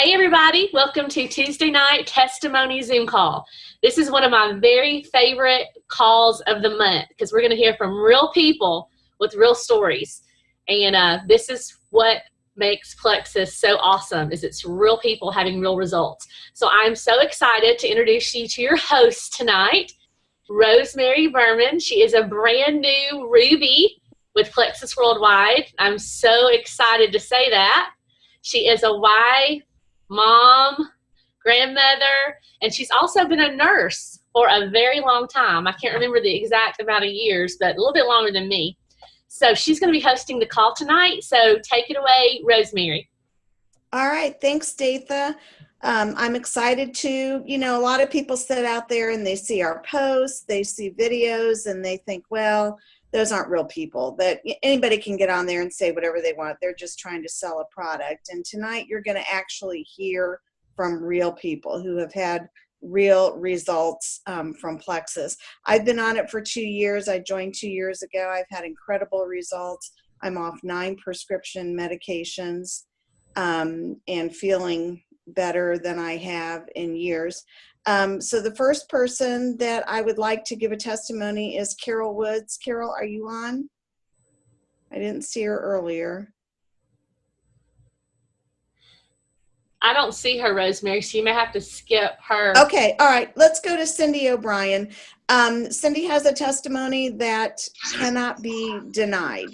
Hey everybody, welcome to Tuesday night testimony Zoom call. This is one of my very favorite calls of the month because we're going to hear from real people with real stories. And this is what makes Plexus so awesome, is it's real people having real results. So I'm so excited to introduce you to your host tonight, Rosemary Berman. She is a brand new Ruby with Plexus Worldwide. I'm so excited to say that. She is a wife, mom, grandmother, and she's also been a nurse for a very long time. I can't remember the exact amount of years, but a little bit longer than me. So she's going to be hosting the call tonight. So take it away, Rosemary. All right. Thanks, Datha. I'm excited to, a lot of people sit out there and they see our posts, they see videos, and they think, well, those aren't real people, that anybody can get on there and say whatever they want. They're just trying to sell a product. And tonight you're going to actually hear from real people who have had real results from Plexus. I've been on it for 2 years. I joined 2 years ago. I've had incredible results. I'm off 9 prescription medications and feeling better than I have in years. So the first person that I would like to give a testimony is Carol Woods. Carol, are you on? I didn't see her earlier. I don't see her, Rosemary, so you may have to skip her. Okay, all right. Let's go to Cindy O'Brien. Cindy has a testimony that cannot be denied.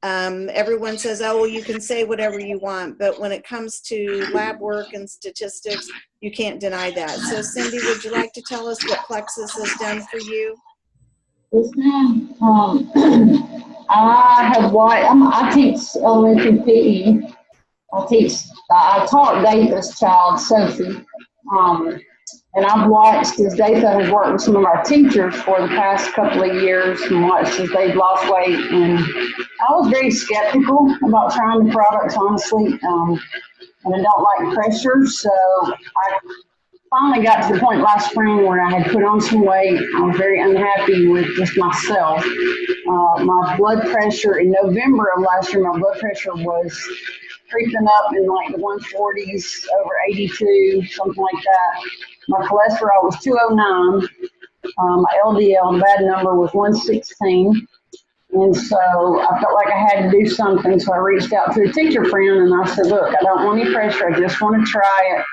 Everyone says, oh, well, you can say whatever you want, but when it comes to lab work and statistics, you can't deny that. So Cindy, would you like to tell us what Plexus has done for you? Yes, ma'am. I teach elementary PE. I taught Datha's child, Sophie. And I've watched as Datha has worked with some of our teachers for the past couple of years and watched as they've lost weight. And I was very skeptical about trying the products, honestly. And I don't like pressure. So I finally got to the point last spring where I had put on some weight. I was very unhappy with just myself. My blood pressure in November of last year, my blood pressure was creeping up in like the 140s, over 82, something like that. My cholesterol was 209. My LDL, the bad number, was 116. And so I felt like I had to do something. So I reached out to a teacher friend and I said, look, I don't want any pressure. I just want to try it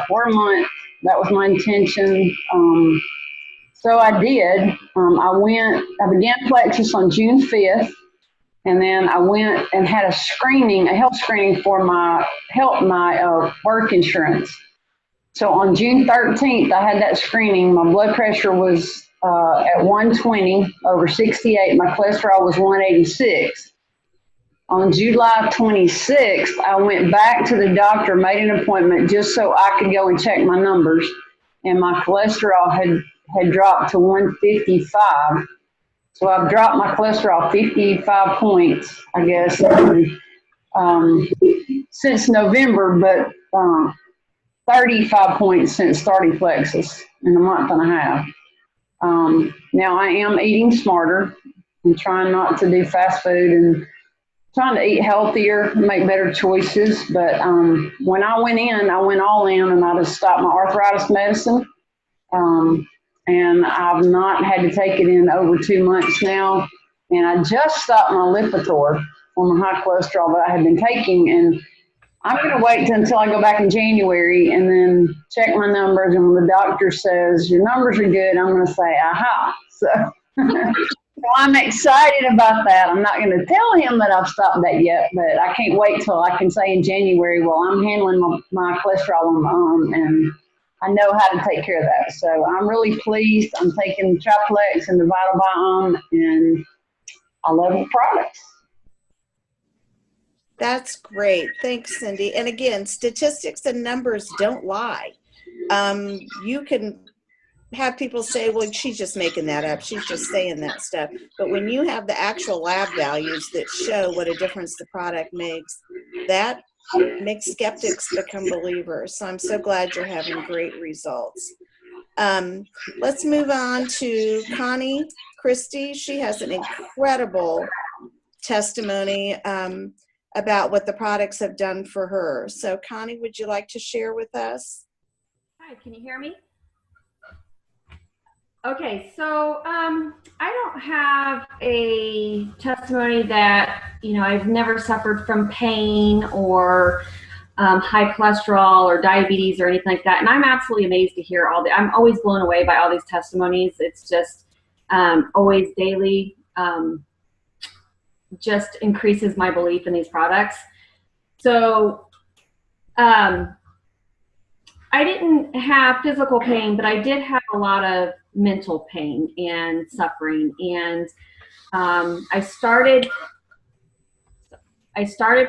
for a month. That was my intention. So I did. I began Plexus on June 5th. And then I went and had a health screening for my work insurance. So on June 13th, I had that screening. My blood pressure was at 120 over 68. My cholesterol was 186. On July 26th, I went back to the doctor, made an appointment just so I could go and check my numbers. And my cholesterol had dropped to 155. So I've dropped my cholesterol 55 points, I guess, since November, but 35 points since starting Plexus in a month and a half. Now I am eating smarter and trying not to do fast food and trying to eat healthier, make better choices. But when I went all in and I just stopped my arthritis medicine. And I've not had to take it in over 2 months now. And I just stopped my Lipitor for my high cholesterol that I had been taking. And I'm going to wait until I go back in January and then check my numbers. And when the doctor says, your numbers are good, I'm going to say, aha. So, so I'm excited about that. I'm not going to tell him that I've stopped that yet, but I can't wait till I can say in January, well, I'm handling my cholesterol on my own. And I know how to take care of that. So I'm really pleased. I'm taking Triplex and the Vital Biome, and I love the products. That's great. Thanks, Cindy. And again, statistics and numbers don't lie. You can have people say, well, she's just making that up. She's just saying that stuff. But when you have the actual lab values that show what a difference the product makes, that makes skeptics become believers. So I'm so glad you're having great results. Let's move on to Connie Christie. She has an incredible testimony. about what the products have done for her. So Connie, would you like to share with us? Hi, can you hear me? Okay, so I don't have a testimony that, I've never suffered from pain or high cholesterol or diabetes or anything like that. And I'm absolutely amazed to hear I'm always blown away by all these testimonies. It's just always daily, just increases my belief in these products. So I didn't have physical pain, but I did have a lot of mental pain and suffering. And I started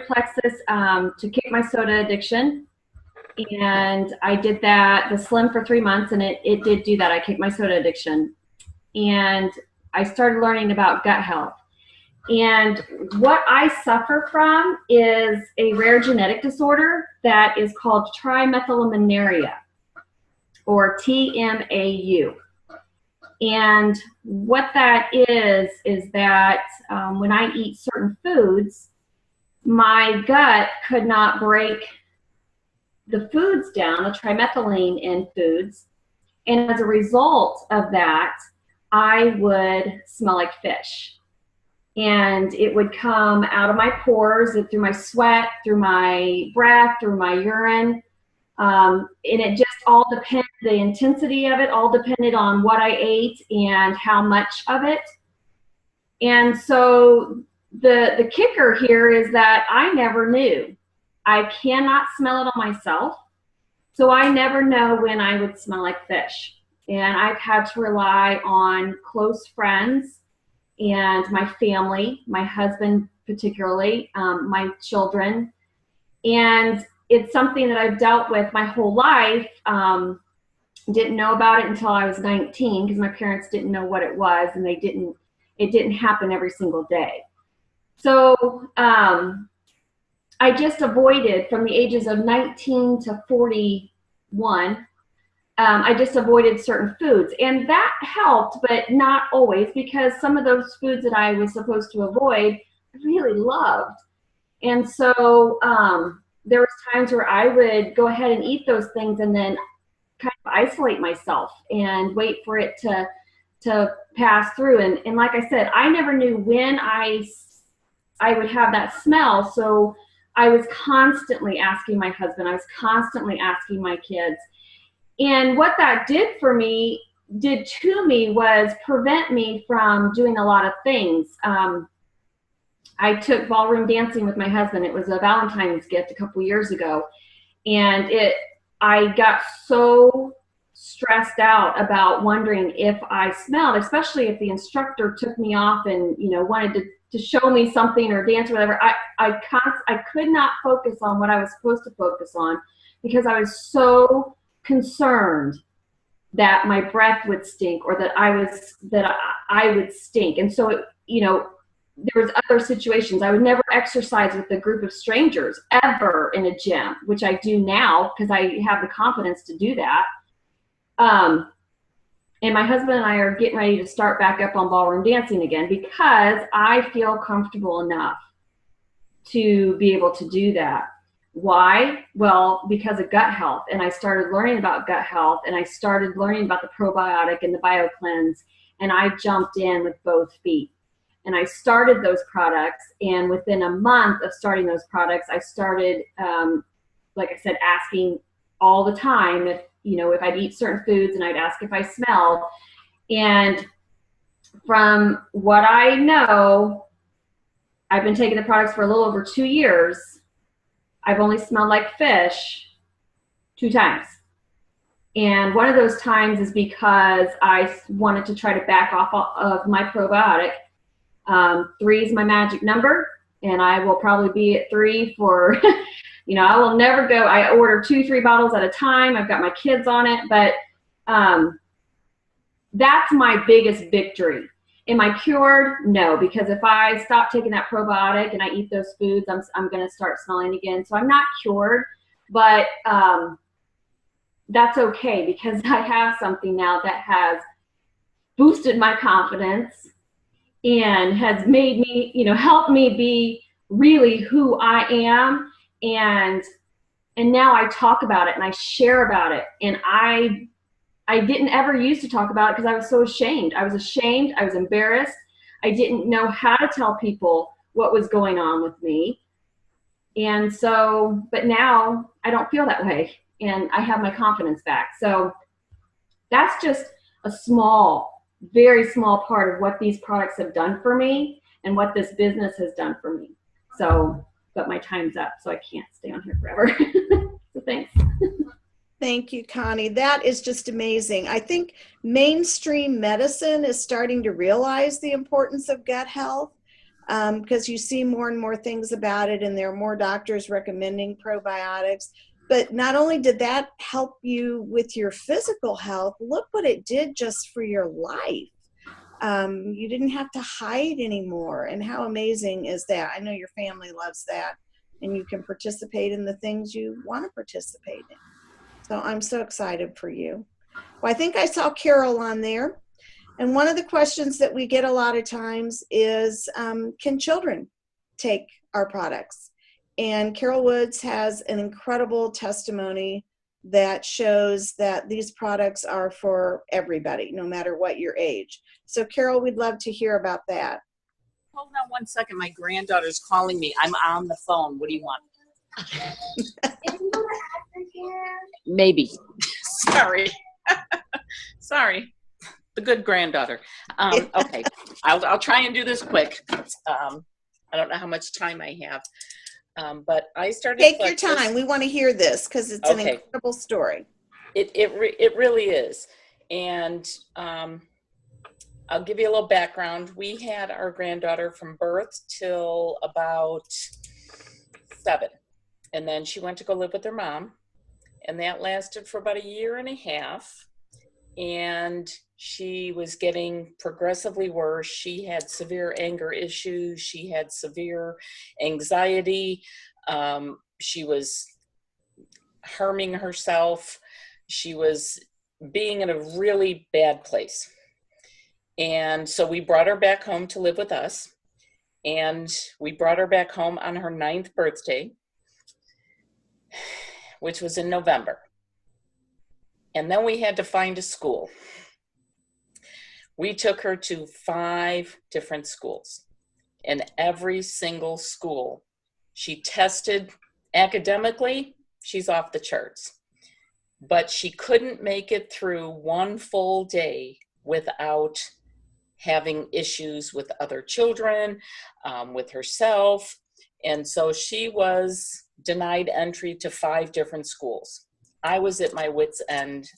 Plexus to kick my soda addiction. And I did that, the Slim, for 3 months, and it did do that. I kicked my soda addiction. And I started learning about gut health. And what I suffer from is a rare genetic disorder that is called trimethylaminuria, or TMAU. And what that is that when I eat certain foods, my gut could not break the foods down, the trimethylene in foods. And as a result of that, I would smell like fish. And it would come out of my pores, through my sweat, through my breath, through my urine. And it just all depended, the intensity of it all depended on what I ate and how much of it. And so the kicker here is that I never knew. I cannot smell it on myself. So I never know when I would smell like fish. And I've had to rely on close friends and my family, my husband particularly, my children. And it's something that I've dealt with my whole life. Didn't know about it until I was 19 because my parents didn't know what it was, and it didn't happen every single day. So I just avoided, from the ages of 19 to 41, I just avoided certain foods. And that helped, but not always, because some of those foods that I was supposed to avoid, I really loved. And so there was times where I would go ahead and eat those things and then kind of isolate myself and wait for it to pass through. And like I said, I never knew when I would have that smell. So I was constantly asking my husband, I was constantly asking my kids. And what that did to me was prevent me from doing a lot of things. I took ballroom dancing with my husband. It was a Valentine's gift a couple years ago. And I got so stressed out about wondering if I smelled, especially if the instructor took me off and, wanted to show me something or dance or whatever. I could not focus on what I was supposed to focus on because I was so concerned that my breath would stink or that I would stink. And so, there was other situations. I would never exercise with a group of strangers ever in a gym, which I do now because I have the confidence to do that. And my husband and I are getting ready to start back up on ballroom dancing again because I feel comfortable enough to be able to do that. Why? Well, because of gut health. And I started learning about gut health, and I started learning about the probiotic and the BioCleanse, and I jumped in with both feet. And I started those products, and within a month of starting those products, I started, like I said, asking all the time if I'd eat certain foods, and I'd ask if I smelled. And from what I know, I've been taking the products for a little over 2 years. I've only smelled like fish 2 times. And one of those times is because I wanted to try to back off of my probiotic. 3 is my magic number, and I will probably be at 3 for, I will never go. I order 2-3 bottles at a time. I've got my kids on it, but that's my biggest victory. Am I cured? No, because if I stop taking that probiotic and I eat those foods, I'm going to start smelling again. So I'm not cured, but that's okay because I have something now that has boosted my confidence and has made me, helped me be really who I am. And now I talk about it and I share about it. And I didn't ever used to talk about it because I was so ashamed. I was ashamed. I was embarrassed. I didn't know how to tell people what was going on with me. And so, but now I don't feel that way and I have my confidence back. So that's just a small, very small part of what these products have done for me and what this business has done for me. So, but my time's up, so I can't stay on here forever. So thanks. Thank you, Connie. That is just amazing. I think mainstream medicine is starting to realize the importance of gut health because you see more and more things about it, and there are more doctors recommending probiotics. But not only did that help you with your physical health, look what it did just for your life. You didn't have to hide anymore. And how amazing is that? I know your family loves that, and you can participate in the things you want to participate in. So I'm so excited for you. Well, I think I saw Carol on there. And one of the questions that we get a lot of times is, can children take our products? And Carol Woods has an incredible testimony that shows that these products are for everybody, no matter what your age. So Carol, we'd love to hear about that. Hold on one second. My granddaughter's calling me. I'm on the phone. What do you want? Maybe. Sorry. Sorry. The good granddaughter. Okay. I'll try and do this quick. I don't know how much time I have. But I started. Take your time. We want to hear this because it's an incredible story. It really is. And I'll give you a little background. We had our granddaughter from birth till about 7. And then she went to go live with her mom. And that lasted for about 1.5 years. And she was getting progressively worse. She had severe anger issues. She had severe anxiety. She was harming herself. She was being in a really bad place. And so we brought her back home to live with us. And we brought her back home on her 9th birthday, which was in November. And then we had to find a school. We took her to 5 different schools. And every single school, she tested academically, she's off the charts. But she couldn't make it through one full day without having issues with other children, with herself. And so she was denied entry to 5 different schools. I was at my wit's end.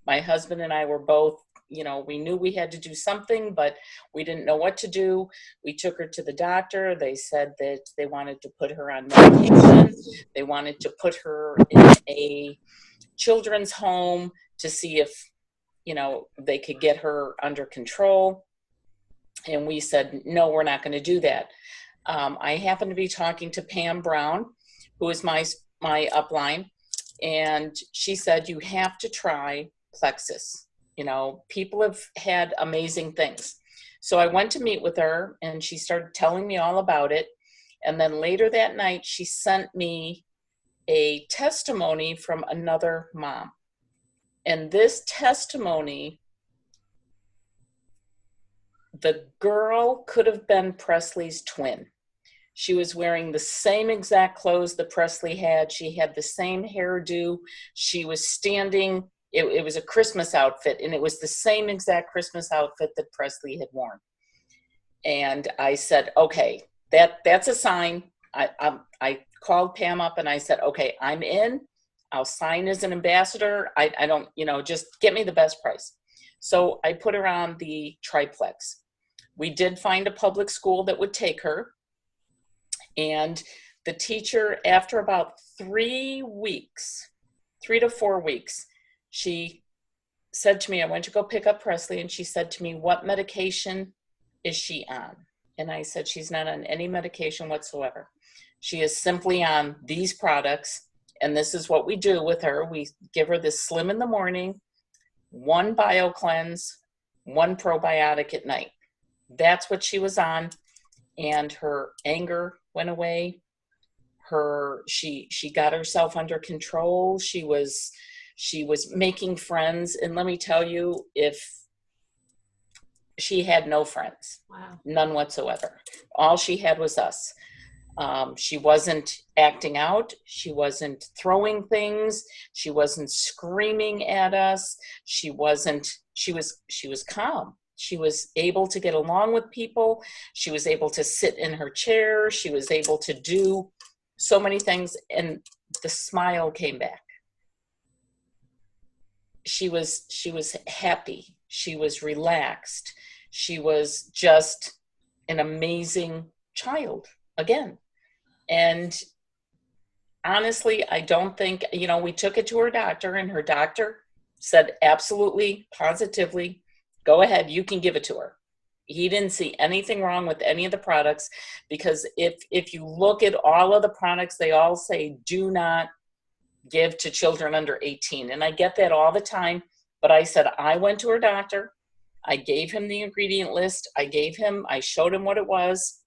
My husband and I were both, we knew we had to do something, but we didn't know what to do. We took her to the doctor. They said that they wanted to put her on medication. They wanted to put her in a children's home to see if, they could get her under control. And we said, no, we're not going to do that. I happened to be talking to Pam Brown, who is my upline. And she said, you have to try Plexus. People have had amazing things. So I went to meet with her and she started telling me all about it. And then later that night, she sent me a testimony from another mom. And this testimony, the girl could have been Presley's twin. She was wearing the same exact clothes that Presley had. She had the same hairdo. She was standing. It was a Christmas outfit, and it was the same exact Christmas outfit that Presley had worn. And I said, okay, that's a sign. I called Pam up and I said, okay, I'm in. I'll sign as an ambassador. I don't, just get me the best price. So I put her on the triplex. We did find a public school that would take her. And the teacher, after about 3 to 4 weeks, she said to me, I went to go pick up Presley, and she said to me, what medication is she on? And I said, she's not on any medication whatsoever. She is simply on these products, and this is what we do with her. We give her this Slim in the morning, 1 bio cleanse, 1 probiotic at night. That's what she was on. and her anger went away. She got herself under control. She was making friends, and let me tell you, if she had no friends, Wow. none whatsoever. All she had was us. She wasn't acting out. She wasn't throwing things. She wasn't screaming at us. She was calm. She was able to get along with people. She was able to sit in her chair. She was able to do so many things, and the smile came back. She was happy. She was relaxed. She was just an amazing child again. And honestly, I don't think, we took it to her doctor, and her doctor said absolutely, positively, go ahead, you can give it to her. He didn't see anything wrong with any of the products, because if you look at all of the products, they all say do not give to children under 18. And I get that all the time, but I said, I went to her doctor. I gave him the ingredient list. I showed him what it was.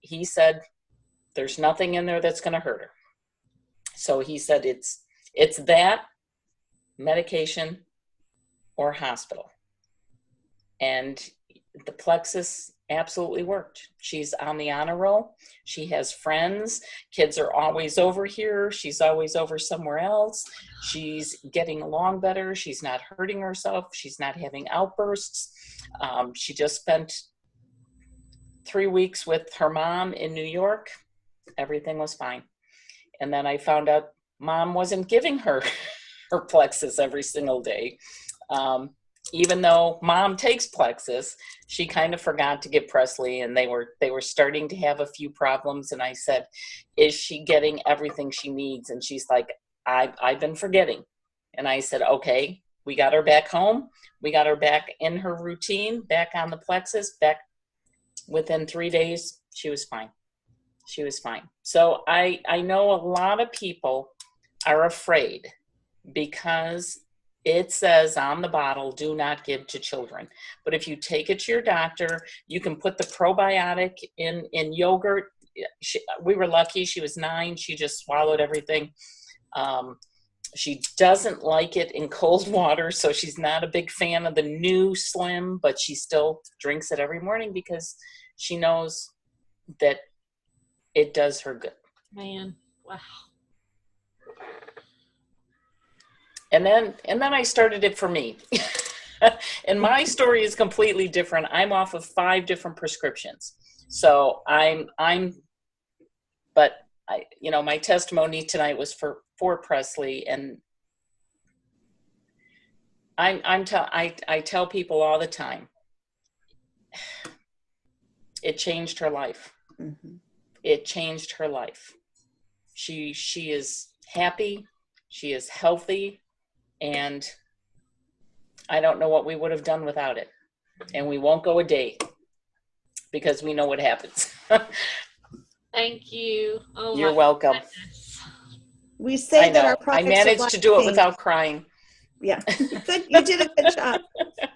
He said, there's nothing in there that's going to hurt her. So he said, it's that, medication, or hospital. And the Plexus absolutely worked. She's on the honor roll. She has friends. Kids are always over here. She's always over somewhere else. She's getting along better. She's not hurting herself. She's not having outbursts. She just spent 3 weeks with her mom in New York. Everything was fine. And then I found out Mom wasn't giving her her Plexus every single day. Even though Mom takes Plexus, she kind of forgot to give Presley, and they were starting to have a few problems. And I said, is she getting everything she needs? And she's like, I've been forgetting. And I said, okay, we got her back home. We got her back in her routine, back on the Plexus, back within 3 days. She was fine. She was fine. So I know a lot of people are afraid because it says on the bottle, do not give to children. But if you take it to your doctor, you can put the probiotic in yogurt. We were lucky. She was 9. She just swallowed everything. She doesn't like it in cold water, so she's not a big fan of the new Slim, but she still drinks it every morning because she knows that it does her good. Man, wow. And then I started it for me. And my story is completely different. I'm off of 5 different prescriptions. So but my testimony tonight was for Presley, and I tell people all the time, it changed her life. Mm-hmm. It changed her life. She is happy. She is healthy. And I don't know what we would have done without it. And we won't go a day because we know what happens. Thank you. Oh, you're welcome. Goodness. We say that our products I managed to do it without crying. Yeah, you did a good job.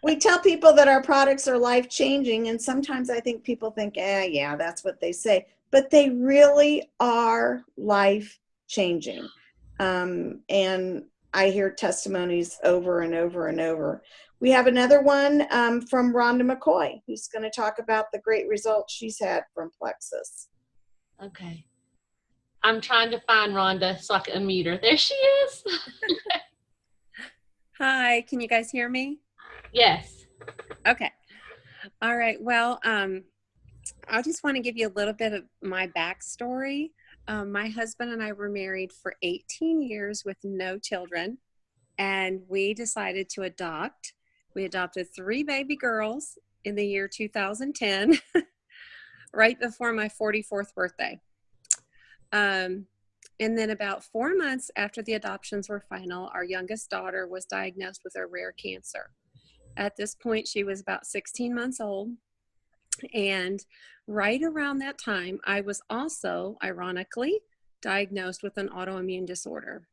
We tell people that our products are life-changing, and sometimes I think people think, yeah, that's what they say. But they really are life-changing. And I hear testimonies over and over and over. We have another one from Rhonda McCoy, who's going to talk about the great results she's had from Plexus. Okay. I'm trying to find Rhonda so I can unmute her. There she is. Hi, can you guys hear me? Yes. Okay. All right. Well, I just want to give you a little bit of my backstory. My husband and I were married for 18 years with no children, and we decided to adopt. We adopted 3 baby girls in the year 2010, right before my 44th birthday. And then about 4 months after the adoptions were final, our youngest daughter was diagnosed with a rare cancer. At this point, she was about 16 months old. And right around that time, I was also, ironically, diagnosed with an autoimmune disorder.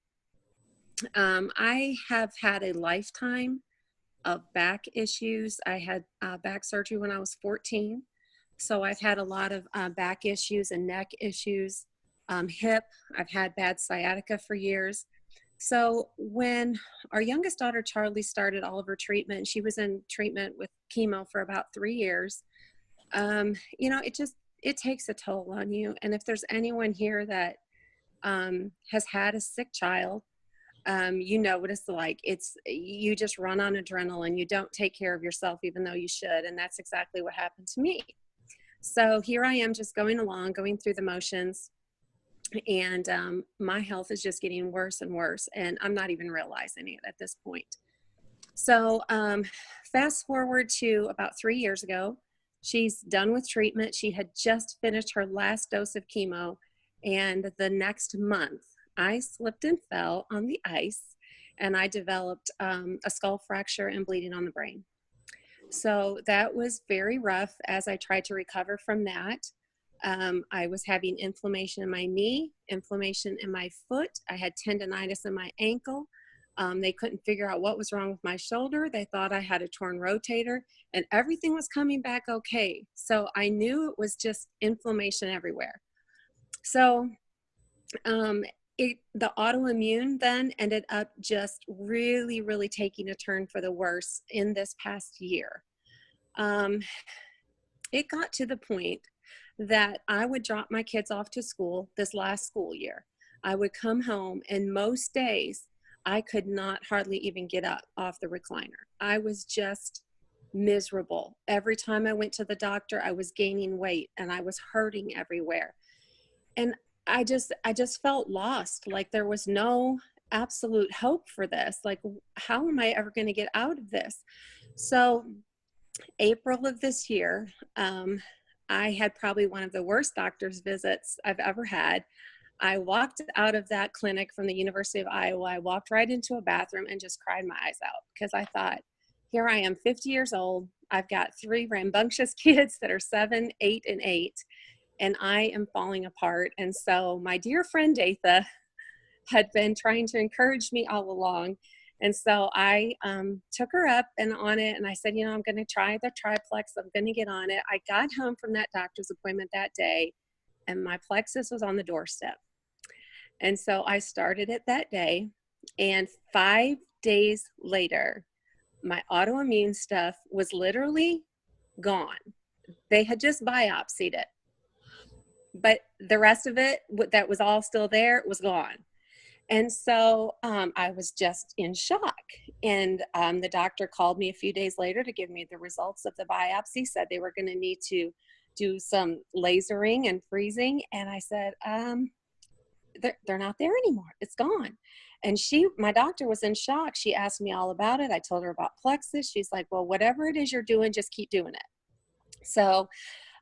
I have had a lifetime of back issues. I had back surgery when I was 14. So I've had a lot of back issues and neck issues, hip. I've had bad sciatica for years. So when our youngest daughter, Charlie, started all of her treatment, she was in treatment with chemo for about 3 years. You know, it takes a toll on you. And if there's anyone here that has had a sick child, you know what it's like. You just run on adrenaline. You don't take care of yourself, even though you should. And that's exactly what happened to me. So here I am just going along, going through the motions. And my health is just getting worse and worse. And I'm not even realizing it at this point. So fast forward to about 3 years ago, she's done with treatment. She had just finished her last dose of chemo. And the next month, I slipped and fell on the ice, and I developed a skull fracture and bleeding on the brain. So that was very rough as I tried to recover from that. I was having inflammation in my knee, inflammation in my foot. I had tendonitis in my ankle. They couldn't figure out what was wrong with my shoulder. They thought I had a torn rotator, and everything was coming back okay. So I knew it was just inflammation everywhere. So the autoimmune then ended up just really, really taking a turn for the worse in this past year. It got to the point that I would drop my kids off to school this last school year. I would come home, and most days I could not hardly even get up off the recliner. I was just miserable. Every time I went to the doctor, I was gaining weight and I was hurting everywhere. And I just felt lost. Like there was no absolute hope for this. Like, how am I ever going to get out of this? So April of this year, I had probably one of the worst doctor's visits I've ever had. I walked out of that clinic from the University of Iowa. I walked right into a bathroom and just cried my eyes out because I thought, here I am, 50 years old. I've got 3 rambunctious kids that are 7, 8, and 8, and I am falling apart. And so my dear friend Datha had been trying to encourage me all along. And so I took her up and on it, and I said, I'm going to try the triplex. I'm going to get on it. I got home from that doctor's appointment that day, and my plexus was on the doorstep. And so I started it that day, and 5 days later, my autoimmune stuff was literally gone. They had just biopsied it, but the rest of it that was all still there was gone. And so I was just in shock. And the doctor called me a few days later to give me the results of the biopsy, said they were going to need to do some lasering and freezing. And I said, they're not there anymore. It's gone. And my doctor was in shock. She asked me all about it. I told her about plexus. She's like, well, whatever it is you're doing, just keep doing it. So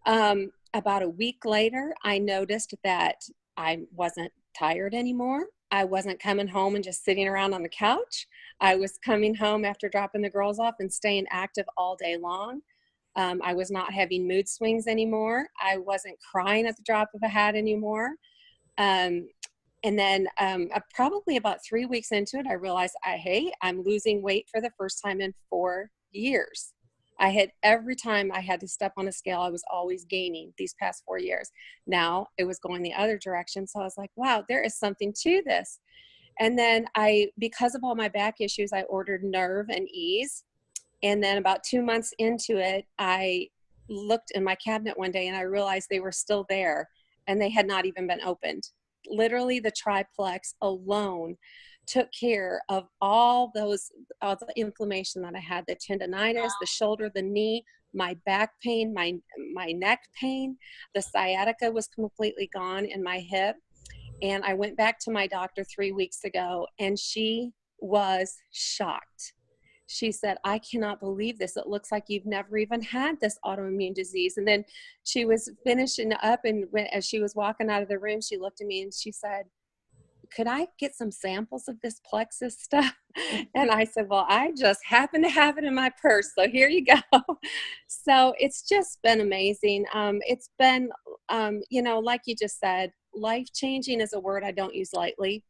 about a week later, I noticed that I wasn't tired anymore. I wasn't coming home and just sitting around on the couch. I was coming home after dropping the girls off and staying active all day long. I was not having mood swings anymore. I wasn't crying at the drop of a hat anymore. And then probably about 3 weeks into it, I realized, I'm losing weight for the first time in 4 years. Every time I had to step on a scale, I was always gaining these past 4 years. Now it was going the other direction. So I was like, wow, there is something to this. And then because of all my back issues, I ordered Nerve and Ease. And then about 2 months into it, I looked in my cabinet one day and I realized they were still there and they had not even been opened. Literally the triplex alone took care of all the inflammation that I had, the tendonitis, the shoulder, the knee, my back pain, my neck pain. The sciatica was completely gone in my hip. And I went back to my doctor 3 weeks ago, and she was shocked. She said, I cannot believe this. It looks like you've never even had this autoimmune disease. And then she was finishing up, and as she was walking out of the room, she looked at me and she said, could I get some samples of this plexus stuff? And I said, well, I just happen to have it in my purse. So here you go. So it's just been amazing. It's been, like you just said, life-changing is a word I don't use lightly,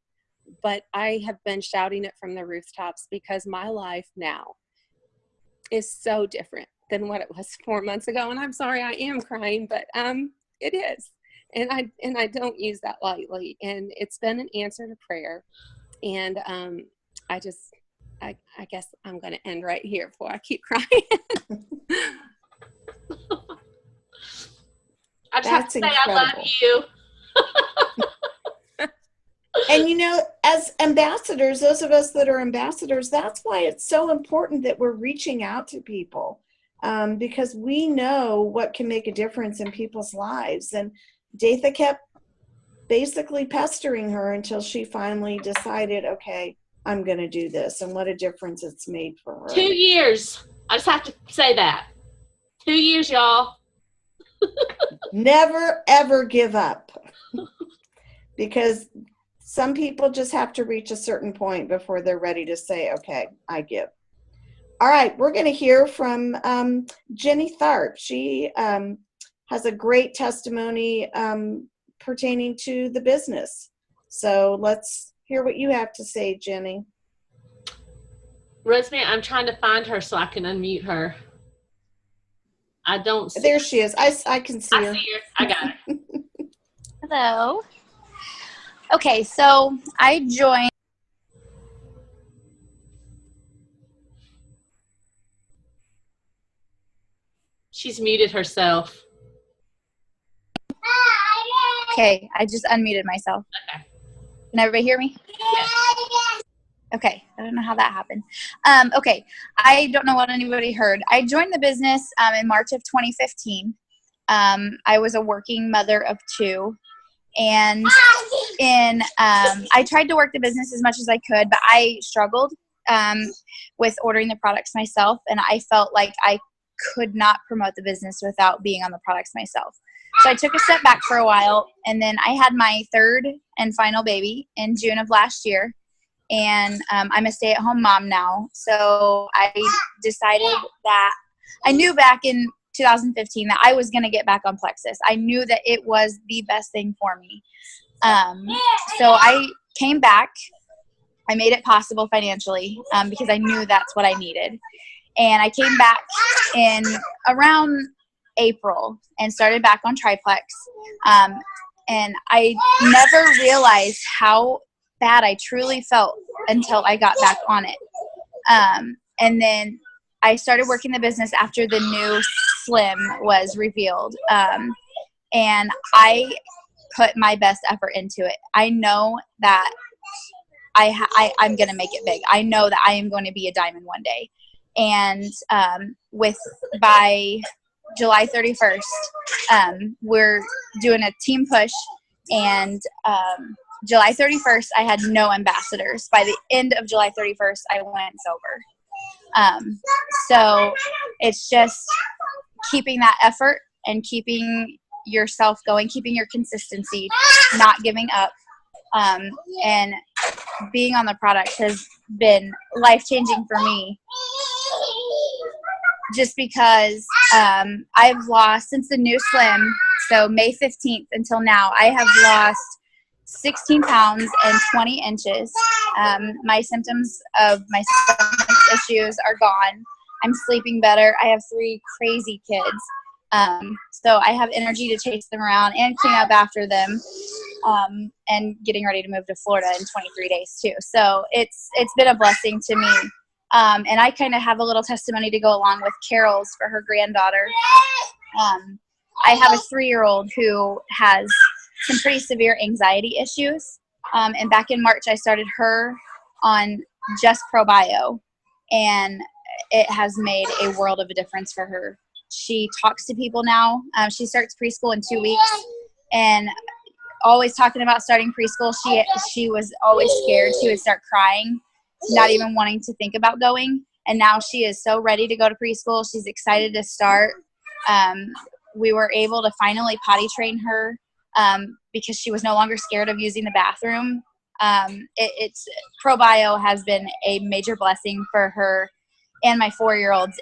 but I have been shouting it from the rooftops because my life now is so different. than what it was 4 months ago. And I'm sorry, I am crying, but it is. And I don't use that lightly. And it's been an answer to prayer. And I guess I'm going to end right here before I keep crying. I just have to say I love you. And you know, as ambassadors, those of us that are ambassadors, that's why it's so important that we're reaching out to people, because we know what can make a difference in people's lives. And Datha kept basically pestering her until she finally decided, okay, I'm going to do this. And what a difference it's made for her. 2 years. I just have to say that. 2 years, y'all. Never, ever give up. Because some people just have to reach a certain point before they're ready to say, okay, I give. All right, we're going to hear from Jenny Tharp. She has a great testimony pertaining to the business. So let's hear what you have to say, Jenny. Rosemary, I'm trying to find her so I can unmute her. I don't see There she is. I can see her. I see her. I got her. Hello. Okay, so I joined. She's muted herself. Okay, I just unmuted myself. Okay. Can everybody hear me? Yes. Okay, I don't know how that happened. Okay, I don't know what anybody heard. I joined the business in March of 2015. I was a working mother of 2. And I tried to work the business as much as I could, but I struggled with ordering the products myself, and I felt like I could not promote the business without being on the products myself. So I took a step back for a while, and then I had my 3rd and final baby in June of last year, and I'm a stay-at-home mom now. So I decided that I knew back in 2015 that I was going to get back on Plexus. I knew that it was the best thing for me. So I came back. I made it possible financially because I knew that's what I needed. And I came back in around April and started back on Triplex. And I never realized how bad I truly felt until I got back on it. And then I started working the business after the new Slim was revealed. And I put my best effort into it. I know that I'm going to make it big. I know that I am going to be a diamond one day. And by July 31st, we're doing a team push. And July 31st, I had no ambassadors. By the end of July 31st, I went sober. So it's just keeping that effort and keeping yourself going, keeping your consistency, not giving up, and being on the product has been life-changing for me. Just because I've lost, since the new Slim, so May 15th until now, I have lost 16 pounds and 20 inches. My symptoms of my stomach issues are gone. I'm sleeping better. I have 3 crazy kids. So I have energy to chase them around and clean up after them, and getting ready to move to Florida in 23 days too. So it's been a blessing to me. And I kind of have a little testimony to go along with Carol's for her granddaughter. I have a 3-year-old who has some pretty severe anxiety issues. And back in March, I started her on just ProBio, and it has made a world of a difference for her. She talks to people now. She starts preschool in 2 weeks, and always talking about starting preschool. She was always scared. She would start crying, not even wanting to think about going. And now she is so ready to go to preschool. She's excited to start. We were able to finally potty train her because she was no longer scared of using the bathroom. ProBio has been a major blessing for her and my 4-year-old's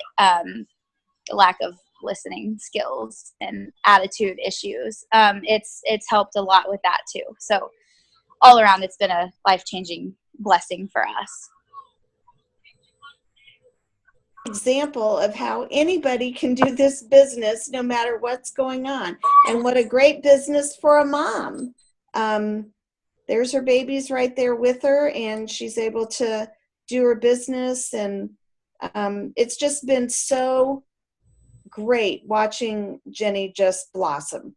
lack of listening skills and attitude issues. It's helped a lot with that too. So all around, it's been a life-changing blessing for us. example of how anybody can do this business no matter what's going on. And what a great business for a mom. There's her babies right there with her, and she's able to do her business. And it's just been so great watching Jenny just blossom,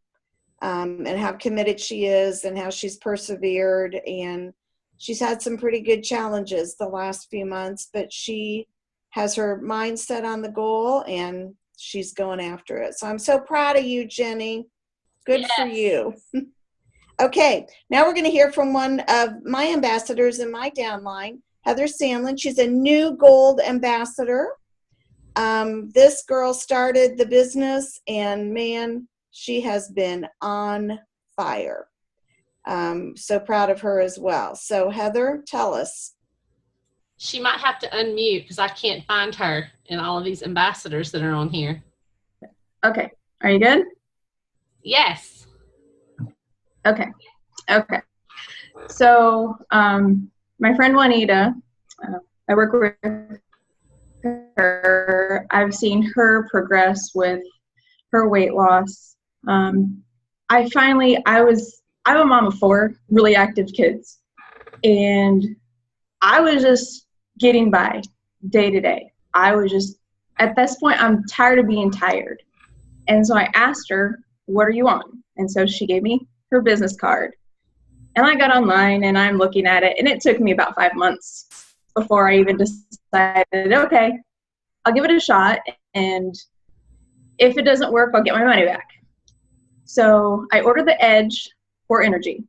and how committed she is and how she's persevered. And she's had some pretty good challenges the last few months, but she has her mind set on the goal and she's going after it. So I'm so proud of you, Jenny. Good for you. Okay, now we're going to hear from one of my ambassadors in my downline, Heather Sandlin. She's a new gold ambassador. This girl started the business, and man, she has been on fire. So proud of her as well. So Heather, tell us. She might have to unmute because I can't find her in all of these ambassadors that are on here. Okay. Are you good? Yes. Okay. So my friend Juanita, I work with her. I've seen her progress with her weight loss. I'm a mom of 4 really active kids, and I was just getting by day to day. At this point, I'm tired of being tired. And so I asked her, what are you on? And so she gave me her business card. And I got online and I'm looking at it, and it took me about 5 months before I even decided, okay, I'll give it a shot. And if it doesn't work, I'll get my money back. So I ordered the Edge for energy,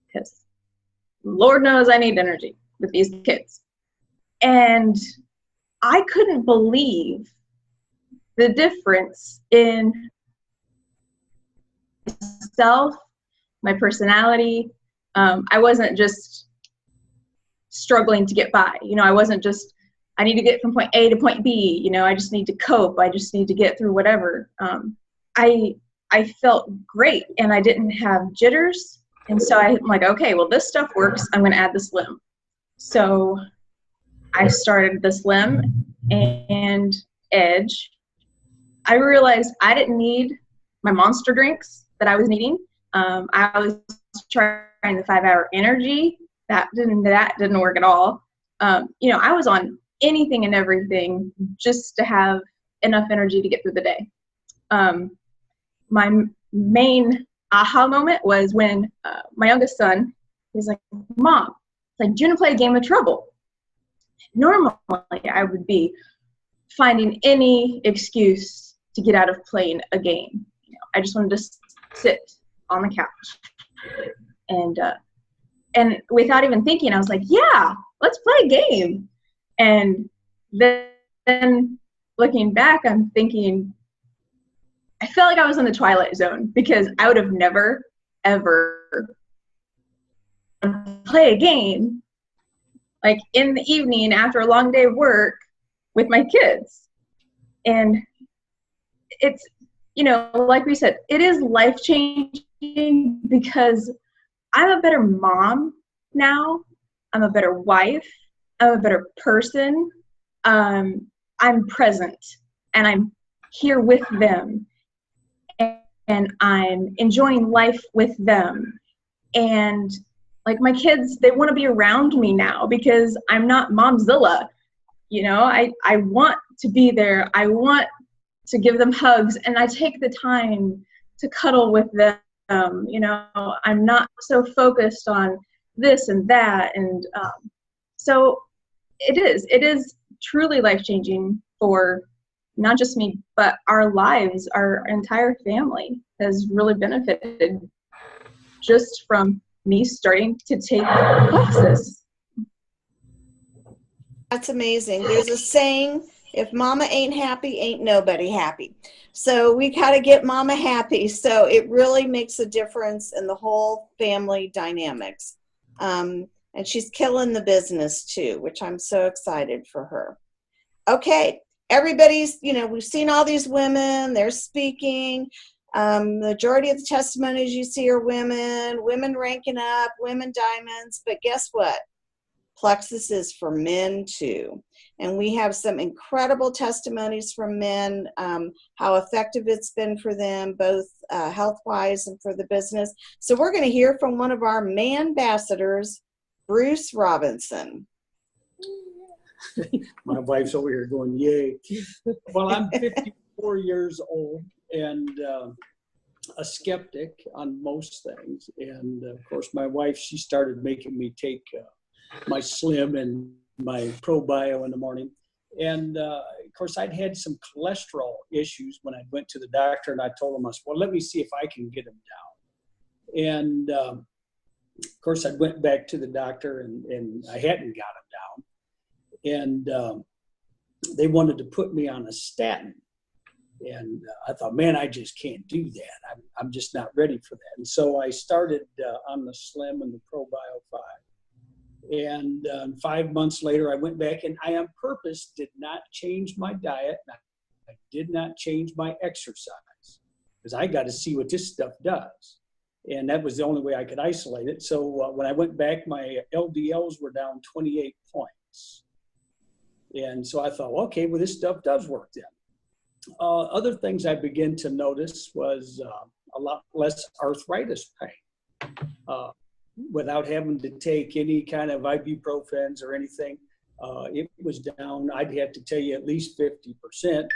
because Lord knows I need energy with these kids. And I couldn't believe the difference in myself, my personality. I wasn't just struggling to get by. I wasn't just, I need to get from point A to point B. I just need to cope. I just need to get through whatever. I felt great, and I didn't have jitters. And so I'm like, okay, well, this stuff works. I'm going to add this limb. So I started this limb and Edge. I realized I didn't need my monster drinks that I was needing. I was trying the 5-hour energy. That didn't work at all. I was on anything and everything just to have enough energy to get through the day. My main aha moment was when my youngest son, he's like, Mom, do you want to play a game of Trouble? Normally, I would be finding any excuse to get out of playing a game. I just wanted to sit on the couch. And without even thinking, I was like, yeah, let's play a game. And then looking back, I'm thinking, I felt like I was in the Twilight Zone, because I would have never, ever play a game like in the evening after a long day of work with my kids. And it's, like we said, it is life-changing, because I'm a better mom now. I'm a better wife. I'm a better person. I'm present, and I'm here with them, and I'm enjoying life with them. And like, my kids, they want to be around me now, because I'm not Momzilla. I want to be there. I want to give them hugs, and I take the time to cuddle with them. I'm not so focused on this and that. And so it is truly life-changing for not just me, but our lives. Our entire family has really benefited just from me starting to take classes. That's amazing. There's a saying, if mama ain't happy, ain't nobody happy. So we got to get mama happy. So it really makes a difference in the whole family dynamics. And she's killing the business too, which I'm so excited for her. Okay, everybody's, we've seen all these women, they're speaking. Majority of the testimonies you see are women ranking up, women diamonds. But guess what? Plexus is for men too. And we have some incredible testimonies from men, how effective it's been for them, both health-wise and for the business. So we're going to hear from one of our man ambassadors, Bruce Robinson. My wife's over here going, yay. Well, I'm 54 years old and a skeptic on most things. And of course, my wife, she started making me take my Slim and my ProBio in the morning. And of course, I'd had some cholesterol issues when I went to the doctor, and I told him, I said, well, let me see if I can get them down. And of course, I went back to the doctor and I hadn't got them down. And they wanted to put me on a statin. And I thought, man, I just can't do that. I'm just not ready for that. And so I started on the Slim and the ProBio 5. And 5 months later, I went back and I on purpose did not change my diet. I did not change my exercise because I got to see what this stuff does. And that was the only way I could isolate it. So when I went back, my LDLs were down 28 points. And so I thought, okay, well, this stuff does work then. Other things I began to notice was a lot less arthritis pain. Without having to take any kind of ibuprofens or anything, it was down, I'd have to tell you, at least 50%.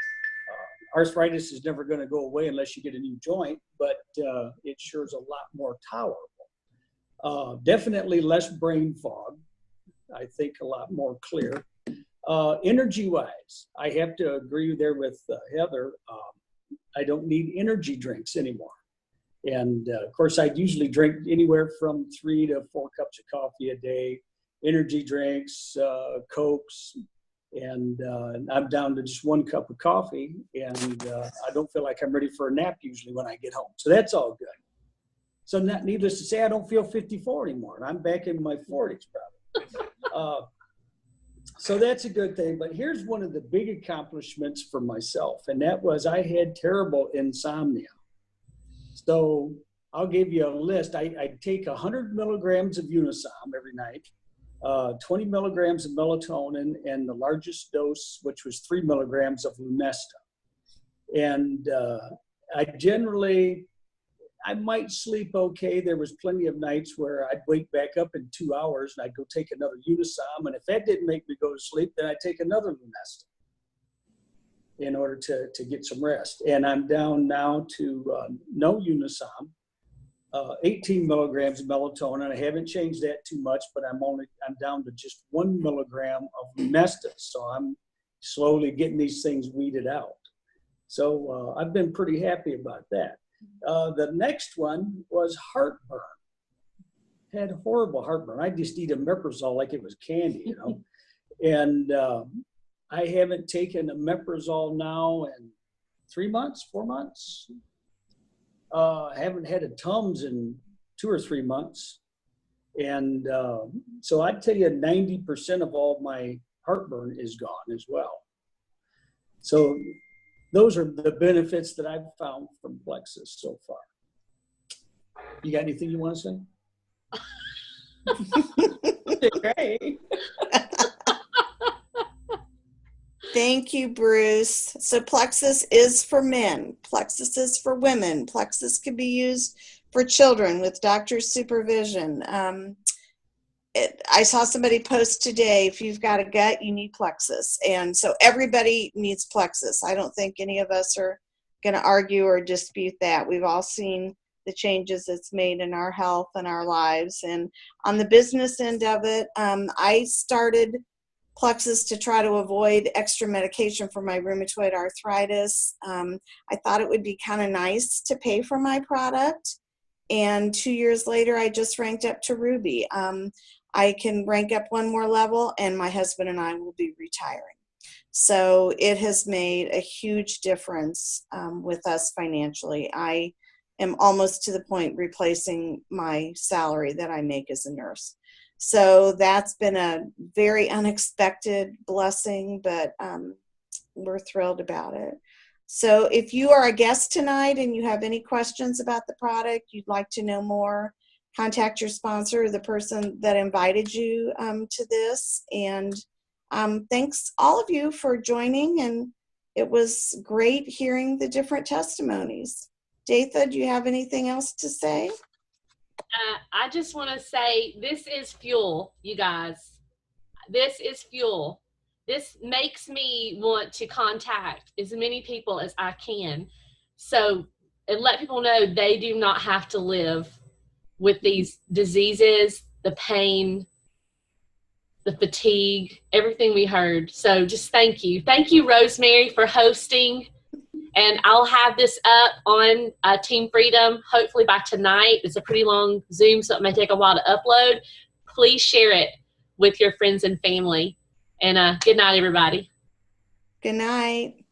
Arthritis is never going to go away unless you get a new joint, but it sure is a lot more tolerable. Definitely less brain fog. I think a lot more clear. Energy-wise, I have to agree there with Heather. I don't need energy drinks anymore. And of course, I'd usually drink anywhere from 3 to 4 cups of coffee a day, energy drinks, Cokes, and I'm down to just 1 cup of coffee. And I don't feel like I'm ready for a nap usually when I get home. So that's all good. So not needless to say, I don't feel 54 anymore. And I'm back in my 40s probably. So that's a good thing. But here's one of the big accomplishments for myself. And that was I had terrible insomnia. So I'll give you a list. I take 100 milligrams of Unisom every night, 20 milligrams of melatonin, and the largest dose, which was 3 milligrams of Lunesta. And I might sleep okay. There was plenty of nights where I'd wake back up in 2 hours and I'd go take another Unisom. And if that didn't make me go to sleep, then I'd take another Lunesta in order to get some rest. And I'm down now to no Unisom, 18 milligrams of melatonin. I haven't changed that too much, but I'm down to just 1 milligram of Lunesta. So I'm slowly getting these things weeded out. So I've been pretty happy about that. The next one was heartburn. Had horrible heartburn. I just eat omeprazole like it was candy, you know. And I haven't taken omeprazole now in 3 months, 4 months. I haven't had a Tums in 2 or 3 months. And so I'd tell you 90% of all my heartburn is gone as well. So those are the benefits that I've found from Plexus so far. You got anything you want to say? Great. Thank you, Bruce. So Plexus is for men. Plexus is for women. Plexus can be used for children with doctor's supervision. I saw somebody post today, if you've got a gut, you need Plexus. And so everybody needs Plexus. I don't think any of us are going to argue or dispute that. We've all seen the changes it's made in our health and our lives. And on the business end of it, I started Plexus to try to avoid extra medication for my rheumatoid arthritis. I thought it would be kind of nice to pay for my product. And 2 years later, I just ranked up to Ruby. I can rank up one more level and my husband and I will be retiring. So it has made a huge difference with us financially. I am almost to the point replacing my salary that I make as a nurse. So that's been a very unexpected blessing, but we're thrilled about it. So if you are a guest tonight and you have any questions about the product, you'd like to know more, contact your sponsor, the person that invited you to this. And thanks all of you for joining, and it was great hearing the different testimonies. Datha, do you have anything else to say? I just want to say this is fuel, you guys. This is fuel. This makes me want to contact as many people as I can. So, and let people know they do not have to live with these diseases, the pain, the fatigue, everything we heard. So just thank you. Thank you, Rosemary, for hosting. And I'll have this up on Team Freedom, hopefully by tonight. It's a pretty long Zoom, so it may take a while to upload. Please share it with your friends and family. And good night, everybody. Good night.